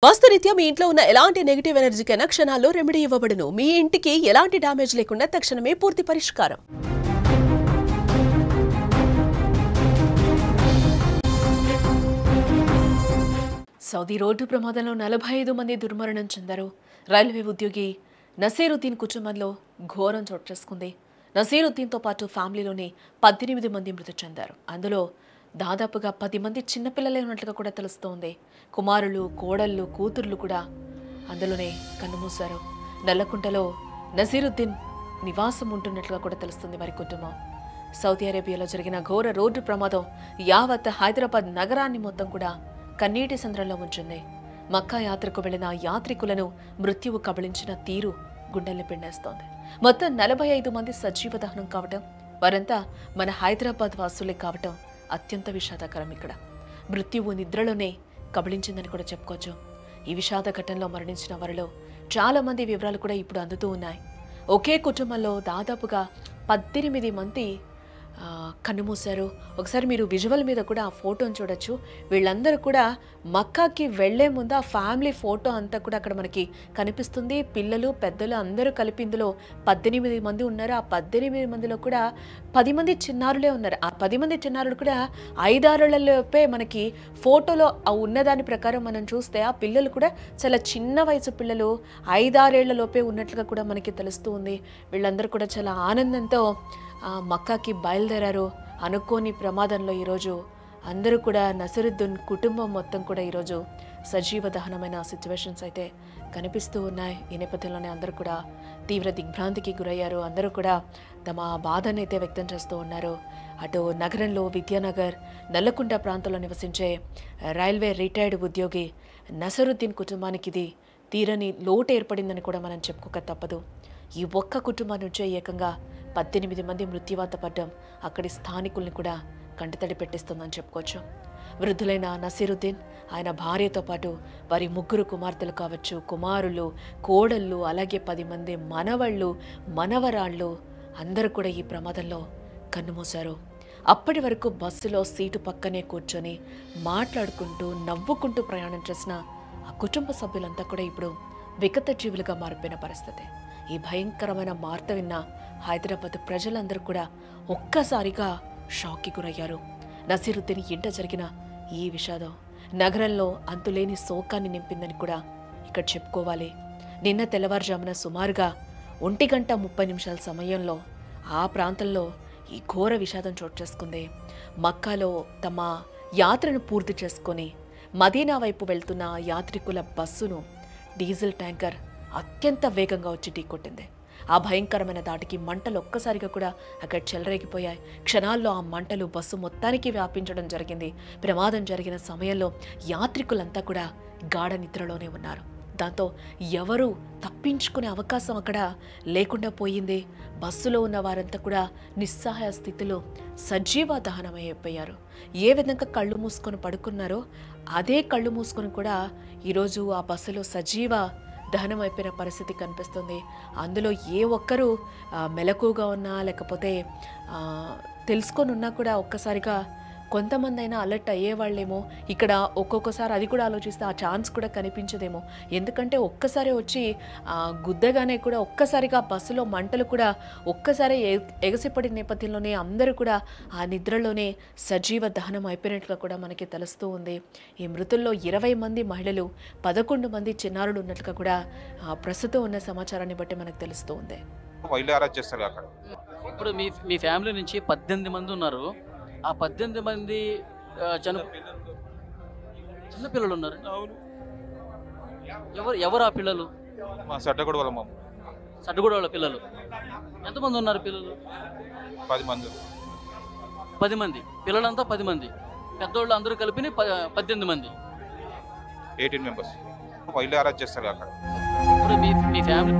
వాస్తురీత్యా మీ ఇంట్లో ఉన్న ఎలాంటి నెగటివ్ ఎనర్జీకైనా క్షణాల్లో రెమెడీ ఇవ్వబడును. మీ ఇంటికి ఎలాంటి డ్యామేజ్ లేకుండా తక్షణమే పూర్తి పరిష్కారం. సౌదీ రోడ్డు ప్రమాదంలో 45 మంది దుర్మరణం చెందారు. రైల్వే ఉద్యోగి నసీరుద్దీన్ కుటుంబంలో ఘోరం చోటు చేసుకుంది. నసీరుద్దీన్తో పాటు ఫ్యామిలీలోని 18 మంది మృతి చెందారు. అందులో దాదాపుగా 10 మంది చిన్నపిల్లలే ఉన్నట్లుగా కూడా తెలుస్తోంది. కుమారులు, కోడళ్ళు, కూతుర్లు కూడా అందులోనే కన్నుమూశారు. నల్లకుంటలో నసీరుద్దీన్ నివాసం ఉంటున్నట్లుగా కూడా తెలుస్తుంది వారి కుటుంబం. సౌదీ అరేబియాలో జరిగిన ఘోర రోడ్డు ప్రమాదం యావత్ హైదరాబాద్ నగరాన్ని మొత్తం కూడా కన్నీటి సంద్రంలో ఉంచింది. మక్కా యాత్రకు వెళ్లిన యాత్రికులను మృత్యువు కబళించిన తీరు గుండెల్ని పిండేస్తోంది. మొత్తం 45 మంది సజీవ దహనం కావటం, వారంతా మన హైదరాబాద్ వాసులే కావటం అత్యంత విషాదకరం. ఇక్కడ మృత్యువు నిద్రలోనే కబళించిందని కూడా చెప్పుకోవచ్చు. ఈ విషాద ఘటనలో మరణించిన వారిలో చాలా మంది వివరాలు కూడా ఇప్పుడు అందుతూ ఉన్నాయి. ఒకే కుటుంబంలో దాదాపుగా 18 మంది కన్నుమూశారు. ఒకసారి మీరు విజువల్ మీద కూడా ఆ ఫోటోని చూడొచ్చు. వీళ్ళందరూ కూడా మక్కాకి వెళ్లే ముందు ఆ ఫ్యామిలీ ఫోటో అంతా కూడా అక్కడ మనకి కనిపిస్తుంది. పిల్లలు, పెద్దలు అందరూ కలిపి ఇందులో 18 మంది ఉన్నారు. ఆ 18 మందిలో కూడా 10 మంది చిన్నారులే ఉన్నారు. ఆ 10 మంది చిన్నారులు కూడా 5-6 మనకి ఫోటోలో ఉన్నదాని ప్రకారం మనం చూస్తే ఆ పిల్లలు కూడా చాలా చిన్న వయసు పిల్లలు, 5-6 ఉన్నట్లుగా కూడా మనకి తెలుస్తూ ఉంది. వీళ్ళందరూ కూడా చాలా ఆనందంతో మక్కాకి బయలుదేరారు. అనుకోని ప్రమాదంలో ఈరోజు అందరూ కూడా నసీరుద్దీన్ కుటుంబం మొత్తం కూడా ఈరోజు సజీవ దహనమైన సిచ్యువేషన్స్ అయితే కనిపిస్తూ ఉన్నాయి. ఈ నేపథ్యంలోనే అందరూ కూడా తీవ్ర దిగ్భ్రాంతికి గురయ్యారు. అందరూ కూడా తమ బాధను అయితే వ్యక్తం చేస్తూ ఉన్నారు. అటు నగరంలో విద్యానగర్, నల్లకుంట ప్రాంతంలో నివసించే రైల్వే రిటైర్డ్ ఉద్యోగి నసీరుద్దీన్ కుటుంబానికి ఇది తీరని లోటు ఏర్పడిందని కూడా మనం చెప్పుకోక తప్పదు. ఈ ఒక్క కుటుంబం నుంచే ఏకంగా 18 మంది మృత్యువాత పడ్డం అక్కడి స్థానికుల్ని కూడా కంటతడి పెట్టిస్తుందని చెప్పుకోవచ్చు. వృద్ధులైన నసీరుద్దీన్, ఆయన భార్యతో పాటు వారి 3 కుమార్తెలు కావచ్చు, కుమారులు, కోడళ్ళు, అలాగే 10 మంది మనవళ్ళు, మనవరాళ్ళు అందరూ కూడా ఈ ప్రమాదంలో కన్నుమూశారు. అప్పటి వరకు బస్సులో సీటు పక్కనే కూర్చొని మాట్లాడుకుంటూ నవ్వుకుంటూ ప్రయాణం చేసిన ఆ కుటుంబ సభ్యులంతా కూడా ఇప్పుడు వికత జీవులుగా మారిపోయిన పరిస్థితి. ఈ భయంకరమైన వార్త విన్న హైదరాబాద్ ప్రజలందరూ కూడా ఒక్కసారిగా షాక్కి గురయ్యారు. నసీరుద్దీన్ ఇంట జరిగిన ఈ విషాదం నగరంలో అంతులేని శోకాన్ని నింపిందని కూడా ఇక్కడ చెప్పుకోవాలి. నిన్న తెల్లవారుజామున సుమారుగా 1:30 సమయంలో ఆ ప్రాంతంలో ఈ ఘోర విషాదం చోటు చేసుకుంది. మక్కాలో తమ యాత్రను పూర్తి చేసుకొని మదీనా వైపు వెళ్తున్న యాత్రికుల బస్సును డీజిల్ ట్యాంకర్ అత్యంత వేగంగా వచ్చి ఢీకొట్టింది. ఆ భయంకరమైన దాటికి మంటలు ఒక్కసారిగా కూడా అక్కడ చెలరేగిపోయాయి. క్షణాల్లో ఆ మంటలు బస్సు మొత్తానికి వ్యాపించడం జరిగింది. ప్రమాదం జరిగిన సమయంలో యాత్రికులంతా కూడా గాఢ నిద్రలోనే ఉన్నారు. దాంతో ఎవరు తప్పించుకునే అవకాశం అక్కడ లేకుండా పోయింది. బస్సులో ఉన్న వారంతా కూడా నిస్సహాయ స్థితిలో సజీవ దహనమైపోయారు. ఏ విధంగా కళ్ళు మూసుకొని పడుకున్నారో అదే కళ్ళు మూసుకొని కూడా ఈరోజు ఆ బస్సులో సజీవ దహనం అయిపోయిన పరిస్థితి కనిపిస్తుంది. అందులో ఏ ఒక్కరూ మెలకుగా ఉన్నా లేకపోతే తెలుసుకొని ఉన్నా కూడా ఒక్కసారిగా కొంతమంది అయినా అలర్ట్ అయ్యేవాళ్ళేమో. ఇక్కడ ఒక్కొక్కసారి అది కూడా ఆలోచిస్తే ఆ ఛాన్స్ కూడా కనిపించదేమో. ఎందుకంటే ఒక్కసారి వచ్చి గుద్దగానే కూడా ఒక్కసారిగా బస్సులో మంటలు కూడా ఒక్కసారి ఎగసిపడిన నేపథ్యంలోనే అందరూ కూడా ఆ నిద్రలోనే సజీవ దహనం అయిపోయినట్లుగా కూడా మనకి తెలుస్తూ ఉంది. ఈ మృతుల్లో 20 మంది మహిళలు, 11 మంది చిన్నారులు ఉన్నట్లుగా కూడా ప్రస్తుతం ఉన్న సమాచారాన్ని బట్టి మనకు తెలుస్తూ ఉంది. ఇప్పుడు మీ ఫ్యామిలీ నుంచి 18 మంది ఉన్నారు. ఆ 18 మంది చిన్నపిల్లలు ఉన్నారు. ఎవరు ఆ పిల్లలు? సడ్డగూడ వాళ్ళ పిల్లలు. ఎంతమంది ఉన్నారు పిల్లలు? 10 మంది పిల్లలంతా 10 మంది. పెద్దోళ్ళు అందరూ కలిపి 18 మంది, 18 మెంబర్స్. అరెస్ట్ చేస్తారు అక్కడ. ఇప్పుడు మీ ఫ్యామిలీ